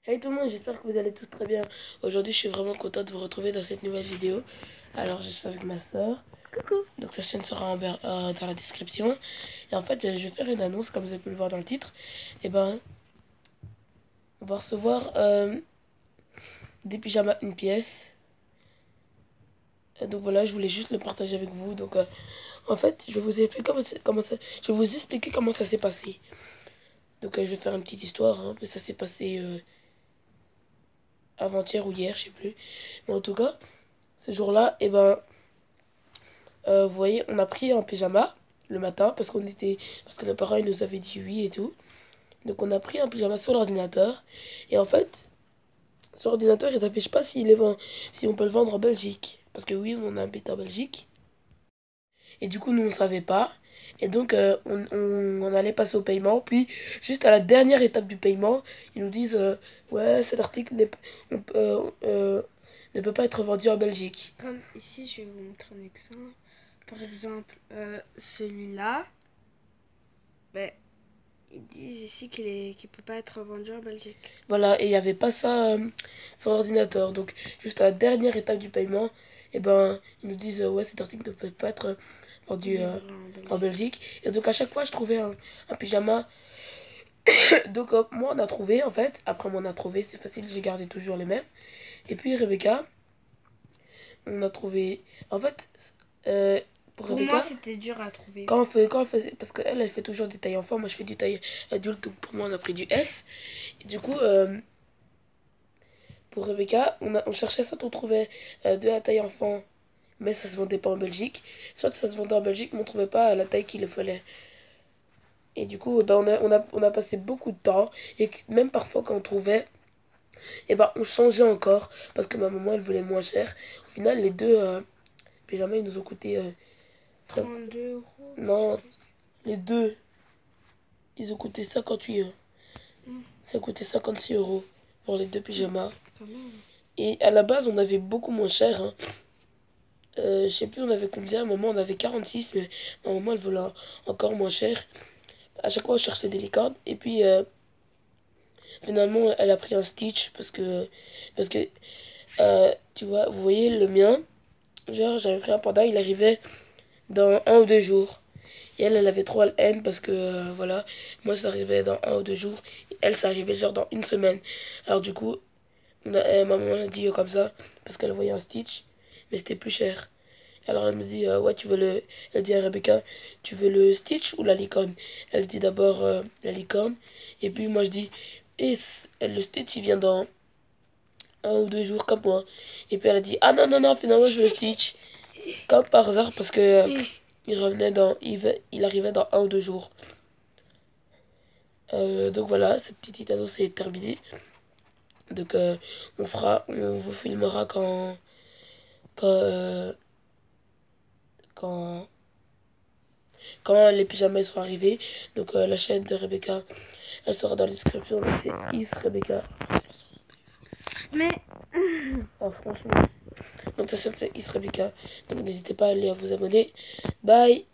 Hey tout le monde, j'espère que vous allez tous très bien. Aujourd'hui, je suis vraiment contente de vous retrouver dans cette nouvelle vidéo. Alors, je suis avec ma soeur. Coucou. Donc, sa chaîne sera dans la description. Et en fait, je vais faire une annonce, comme vous avez pu le voir dans le titre. Et ben, on va recevoir des pyjamas une pièce. Donc voilà, je voulais juste le partager avec vous. Donc, en fait, je vais vous expliquer je vais vous expliquer comment ça s'est passé. Donc, je vais faire une petite histoire. Mais ça s'est passé avant-hier ou hier, je sais plus. Mais en tout cas, ce jour-là, et ben, vous voyez, on a pris un pyjama le matin parce que nos parents ils nous avaient dit oui et tout. Donc on a pris un pyjama sur l'ordinateur et en fait sur l'ordinateur il s'affiche pas si on peut le vendre en Belgique parce que oui on habite en Belgique et du coup nous on savait pas et donc on allait passer au paiement puis juste à la dernière étape du paiement ils nous disent ouais cet article on- ne peut pas être vendu en Belgique. Comme ici, je vais vous montrer un exemple. Par exemple, celui-là, ben, ils disent ici qu'il peut pas être vendu en Belgique. Voilà, et il n'y avait pas ça sur l'ordinateur. Donc, juste à la dernière étape du paiement, et ben, ils nous disent ouais, cet article ne peut pas être vendu Livré en en Belgique. Belgique. Et donc, à chaque fois, je trouvais un pyjama. Donc, moi, on a trouvé, en fait. Après, moi, on a trouvé, c'est facile, j'ai gardé toujours les mêmes. Et puis, Rebecca, on a trouvé. En fait, euh, pour Pour moi, Rebecca, c'était dur à trouver. quand on faisait. Parce qu'elle, elle fait toujours des tailles enfants. Moi, je fais du taille adulte. Donc, pour moi, on a pris du S. Et du coup, pour Rebecca, on cherchait soit on trouvait de la taille enfant, mais ça se vendait pas en Belgique, soit ça se vendait en Belgique, mais on trouvait pas la taille qu'il le fallait. Et du coup, ben, on a passé beaucoup de temps, et même parfois quand on trouvait, et ben, on changeait encore, parce que ma maman, elle voulait moins cher. Au final, les deux pyjamas, ils nous ont coûté... 32 € quelque non, chose. les deux, ils ont coûté 58 euros. Ça a coûté 56 euros pour les deux pyjamas. Quand même. Et à la base, on avait beaucoup moins cher, hein. Je sais plus, on avait combien. À un moment, on avait 46, mais à un moment, elle voulait encore moins cher. À chaque fois, on cherchait des licornes. Et puis, finalement, elle a pris un Stitch parce que tu vois, vous voyez, le mien, genre, j'avais pris un panda, il arrivait dans 1 ou 2 jours. Et elle avait trop la haine parce que, voilà, moi, ça arrivait dans 1 ou 2 jours. Et elle, ça arrivait genre dans une semaine. Alors, du coup, ma maman a dit comme ça parce qu'elle voyait un Stitch, mais c'était plus cher. Alors elle me dit, ouais, tu veux le... Elle dit à Rebecca, tu veux le Stitch ou la licorne? Elle dit d'abord la licorne. Et puis moi je dis, le Stitch il vient dans 1 ou 2 jours comme moi. Et puis elle a dit, ah non, non, non, finalement je veux le Stitch. Comme par hasard parce que il arrivait dans 1 ou 2 jours. Donc voilà, cette petite annonce est terminée. Donc on vous filmera quand, euh, quand, quand les pyjamas seront arrivés. Donc la chaîne de Rebecca, elle sera dans la description. Donc c'est Is Rebecca. Mais Ah, franchement. Donc ça c'est Is Rebecca. Donc n'hésitez pas à aller à vous abonner. Bye.